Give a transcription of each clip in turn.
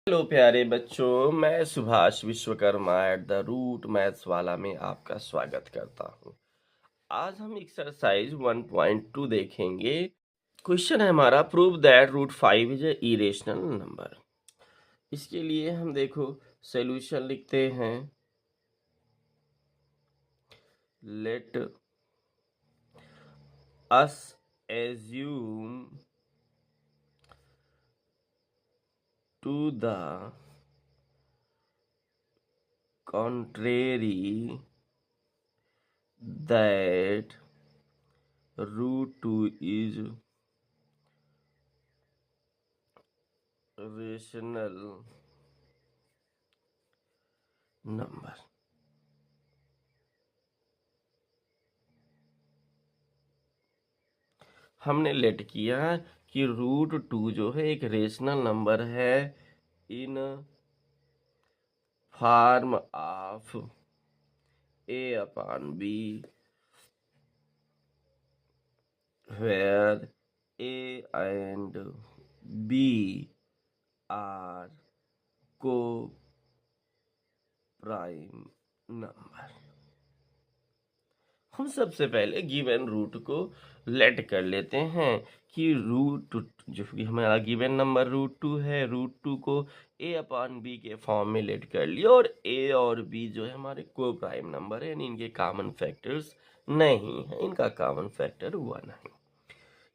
Hello प्यारे बच्चों, मैं Subhash Vishwakarma at the root maths वाला में आपका स्वागत करता हूँ। आज हम एक्सरसाइज 1.2 देखेंगे। क्वेश्चन है हमारा, prove that root 5 is a irrational number. इसके लिए हम देखो सॉल्यूशन लिखते हैं। Let us assume to the contrary that root 2 is rational number। हमने लेट किया कि रूट 2 जो है एक रेशनल नंबर है in form of a upon b where a and b are co-prime number। हम सबसे पहले गिवन रूट को लेट कर लेते हैं कि रूट जो कि हमारा गिवन नंबर रूट 2 है, रूट 2 को a अपॉन बी के फॉर्म में लेट कर लिया और a और b जो है हमारे को प्राइम नंबर है, यानी इनके कॉमन फैक्टर्स नहीं है, इनका कॉमन फैक्टर 1 है,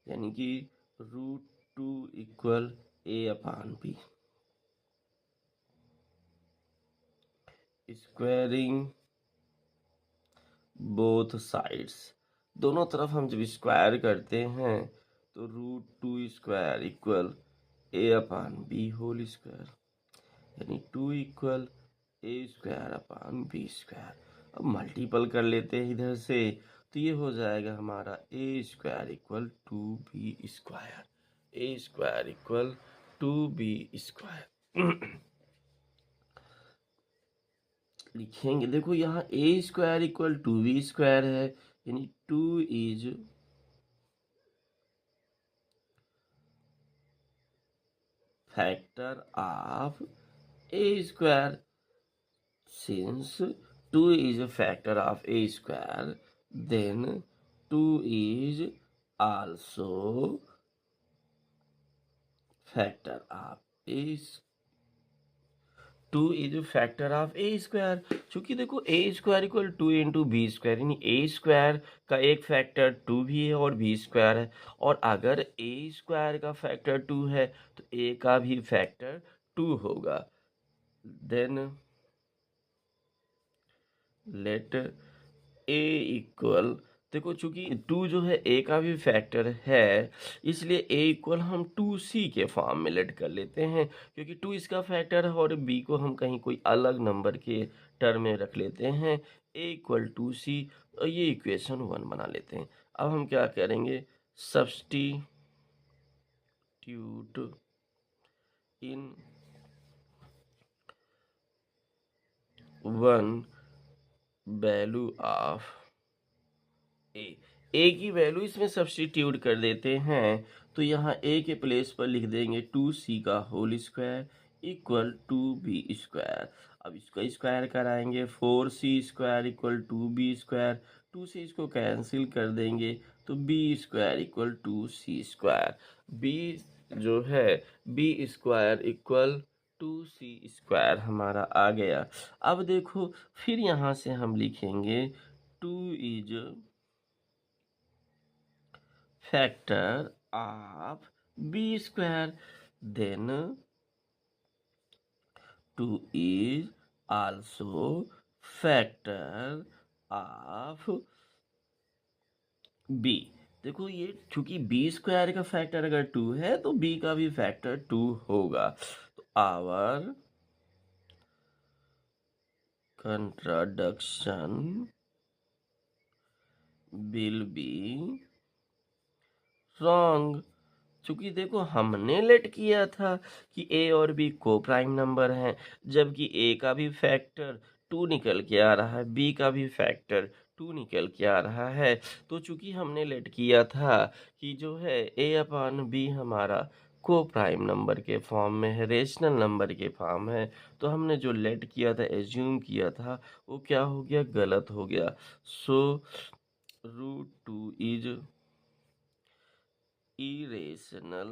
यानी कि root 2 equal a upon B. Squaring both sides, दोनों तरफ हम जब स्क्वायर करते हैं तो root 2 square equal a upon B whole square, यानी 2 equal a square upon B square. अब मल्टीपल कर लेते हैं इधर से, तो ये हो जाएगा हमारा a square equal 2b square, a square equal 2b square. लिखेंगे, देखो यहाँ a square equal 2b square है, यानी 2 is factor of a square. Since 2 is a factor of a square, then 2 is also factor of a 2 is a factor of a square. चूंकि देखो a square equal 2 into B square, यानी a square का एक factor 2 भी है और b square है, और अगर a स्क्वायर का फैक्टर 2 है तो a का भी फैक्टर 2 होगा। देन लेट a इक्वल, देखो चूंकि 2 जो है a का भी फैक्टर है, इसलिए a इक्वल हम 2c के फॉर्म में लेट कर लेते हैं, क्योंकि 2 इसका फैक्टर है और b को हम कहीं कोई अलग नंबर के टर्म में रख लेते हैं। a इक्वल 2c, और ये इक्वेशन 1 बना लेते हैं। अब हम क्या करेंगे, सब्स्टिट्यूट इन 1 वैल्यू ऑफ ए की वैल्यू इसमें सब्स्टिट्यूट कर देते हैं, तो यहाँ a के प्लेस पर लिख देंगे 2c का whole square equal 2b square. अब इसको स्क्वायर कराएंगे, 4c square equal 2b square, 2 से इसको कैंसिल कर देंगे तो b square equal 2c square. b जो है b square equal 2c square हमारा आ गया। अब देखो फिर यहाँ से हम लिखेंगे 2 is factor of b square, then 2 is also factor of b। देखो ये चूंकि b स्क्वायर का फैक्टर अगर 2 है तो b का भी फैक्टर 2 होगा, तो our contradiction will be wrong. चूंकि देखो हमने लेट किया था कि a और b को प्राइम नंबर हैं, जबकि a का भी फैक्टर 2 निकल के आ रहा है, b का भी फैक्टर 2 निकल के आ रहा है। तो चूंकि हमने लेट किया था कि जो है a अपॉन b हमारा को प्राइम नंबर के फॉर्म में है, रेशनल नंबर के फॉर्म है, तो हमने जो लेट किया था, एज्यूम किया था, वो क्या हो गया, गलत हो गया। सो √2 इज इरेशनल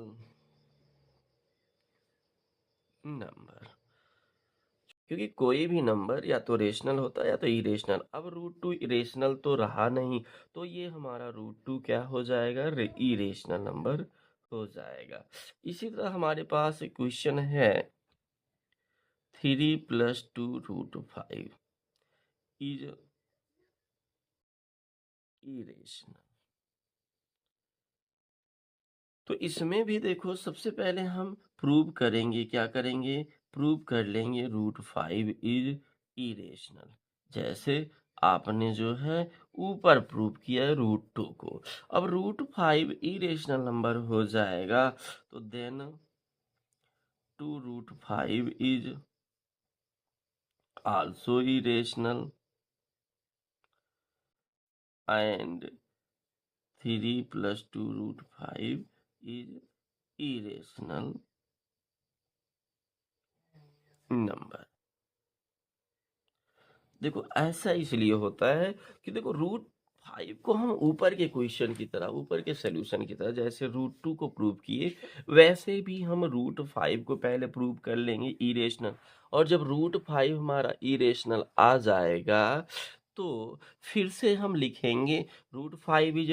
नंबर, क्योंकि कोई भी नंबर या तो रेशनल होता है या तो इरेशनल। अब √2 इरेशनल तो रहा नहीं, तो ये हमारा √2 क्या हो जाएगा, इरेशनल नंबर हो जाएगा। इसी तरह हमारे पास एक क्वेश्चन है, 3 + 2 √5 इज इरेशनल। तो इसमें भी देखो, सबसे पहले हम प्रूव करेंगे, क्या करेंगे, प्रूव कर लेंगे √5 इज इरेशनल। जैसे आपने जो है ऊपर प्रूव किया है √2 को। अब √5 इरेशनल नंबर हो जाएगा, तो then 2 √5 is also irrational and 3 + 2 √5 is irrational number. देखो ऐसा इसलिए होता है कि देखो √5 को हम ऊपर के क्वेश्चन की तरह, ऊपर के सोल्यूशन की तरह, जैसे √2 को प्रूव किए, वैसे भी हम √5 को पहले प्रूव कर लेंगे इरेशनल। और जब √5 हमारा इरेशनल आ जाएगा, तो फिर से हम लिखेंगे √5 is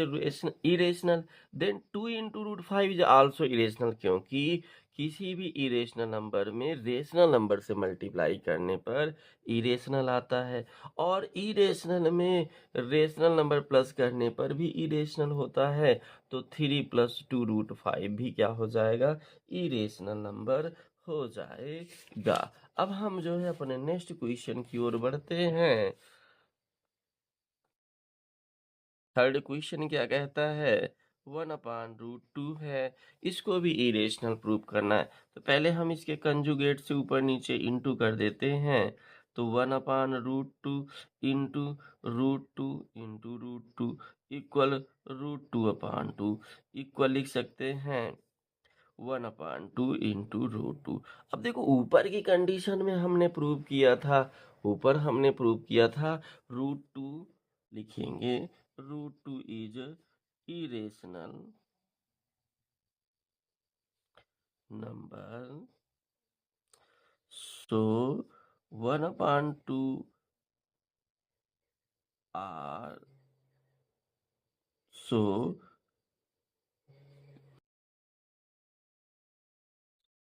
irrational, then 2 × √5 is also irrational, क्योंकि किसी भी इरेशनल नंबर में रेशनल नंबर से मल्टीप्लाई करने पर इरेशनल आता है, और इरेशनल में रेशनल नंबर प्लस करने पर भी इरेशनल होता है। तो 3 + 2 √5 भी क्या हो जाएगा, इरेशनल नंबर हो जाएगा। अब हम जो है अपने नेक्स्ट क्वेश्चन की ओर बढ़ते हैं। थर्ड क्वेश्चन क्या कहता है, 1/√2 है, इसको भी इरेशनल प्रूव करना है। तो पहले हम इसके कंजुगेट से ऊपर नीचे इंटू कर देते हैं। तो 1/√2 इंटू √2 इंटू √2 इक्वल √2/2 इक्वल लिख सकते हैं 1/2 इंटू √2। अब देखो ऊपर की कंडीशन में हमने प्रूव किया था, ऊपर हमने प्रूव किया था √2 लिखेंगे, √2 is irrational number, so 1/2 are, so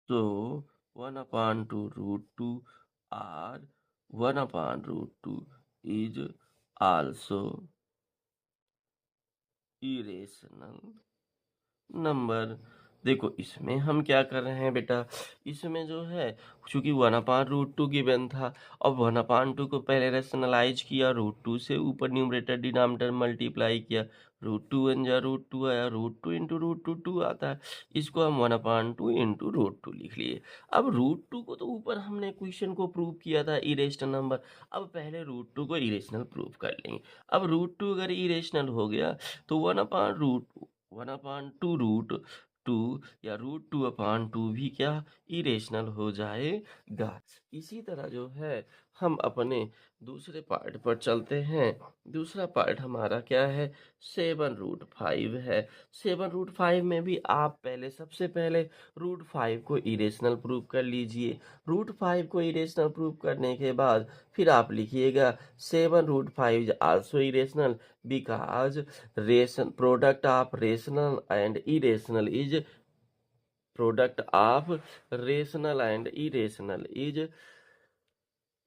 1/2 √2 are 1/√2 is also irrational number. देखो इसमें हम क्या कर रहे हैं बेटा, इसमें जो है चूंकि 1/√2 गिवन था, अब 1/2 को पहले रेशनलाइज किया, √2 से ऊपर न्यूमरेटर डिनोमिनेटर मल्टीप्लाई किया, √2 × √2 आया, √2 × √2 आता है, इसको हम 1/2 इंटू √2 लिख लिए। अब √2 को तो ऊपर हमने क्वेश्चन को प्रूव किया था इरेशनल नंबर, अब पहले √2 को इरेशनल प्रूव कर लेंगे। अब √2 अगर इरेशनल हो गया, तो 1/2 या √2/2 भी क्या, इरेशनल हो जाएगा। इसी तरह जो है हम अपने दूसरे पार्ट पर चलते हैं। दूसरा पार्ट हमारा क्या है, 7√5 है। 7√5 में भी आप पहले, सबसे पहले √5 को इरेशनल प्रूव कर लीजिए। √5 को इरेशनल प्रूव करने के बाद फिर आप लिखिएगा 7√5 is also irrational because ration product of rational and irrational is, product of rational and irrational is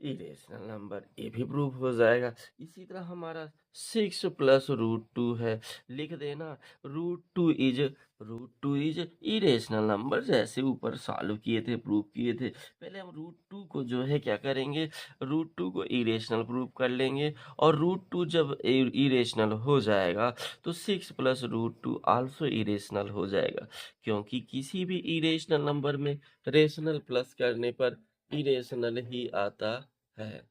irrational number, ये भी प्रूव हो जाएगा। इसी तरह हमारा 6 + √2 है, लिख देना √2 इज इरेशनल नंबर, जैसे ऊपर सॉल्व किए थे, प्रूव किए थे। पहले हम √2 को जो है क्या करेंगे, √2 को इरेशनल प्रूव कर लेंगे, और √2 जब इरेशनल हो जाएगा, तो 6 + √2 आल्सो इरेशनल हो जाएगा, क्योंकि किसी भी इरेशनल नंबर में रेशनल प्लस करने पर इरेशनल ही आता है।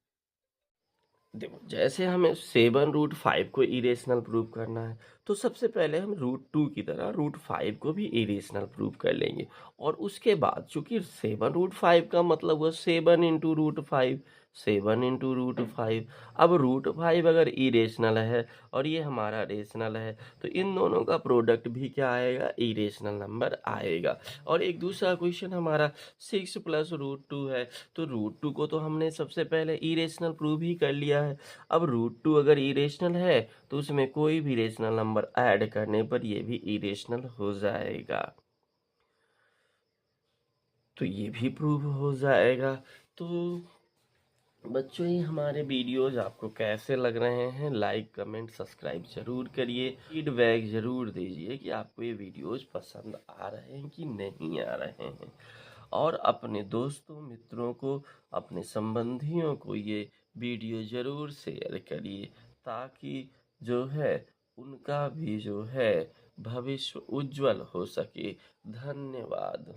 देखो, जैसे हमें 7√5 को इरेशनल प्रूव करना है, तो सबसे पहले हम √2 की तरह √5 को भी इरेशनल प्रूव कर लेंगे। और उसके बाद चूंकि 7√5 का मतलब हुआ 7 इंटू √5, 7 इंटू √5। अब √5 अगर इरेशनल है और ये हमारा रेशनल है, तो इन दोनों का प्रोडक्ट भी क्या आएगा, इरेशनल नंबर आएगा। और एक दूसरा क्वेश्चन हमारा 6 प्लस √2 है, तो √2 को तो हमने सबसे पहले इरेशनल प्रूव ही कर लिया है। अब √2 अगर इरेशनल है, तो उसमें कोई भी रेशनल नंबर ऐड करने पर ये भी इरेशनल हो जाएगा, तो ये भी प्रूव हो जाएगा। तो बच्चों, ये हमारे वीडियोस आपको कैसे लग रहे हैं, लाइक कमेंट सब्सक्राइब जरूर करिए, फीडबैक जरूर दीजिए कि आपको ये वीडियोस पसंद आ रहे हैं कि नहीं आ रहे हैं। और अपने दोस्तों मित्रों को, अपने संबंधियों को ये वीडियो ज़रूर शेयर करिए, ताकि जो है उनका भी जो है भविष्य उज्जवल हो सके। धन्यवाद।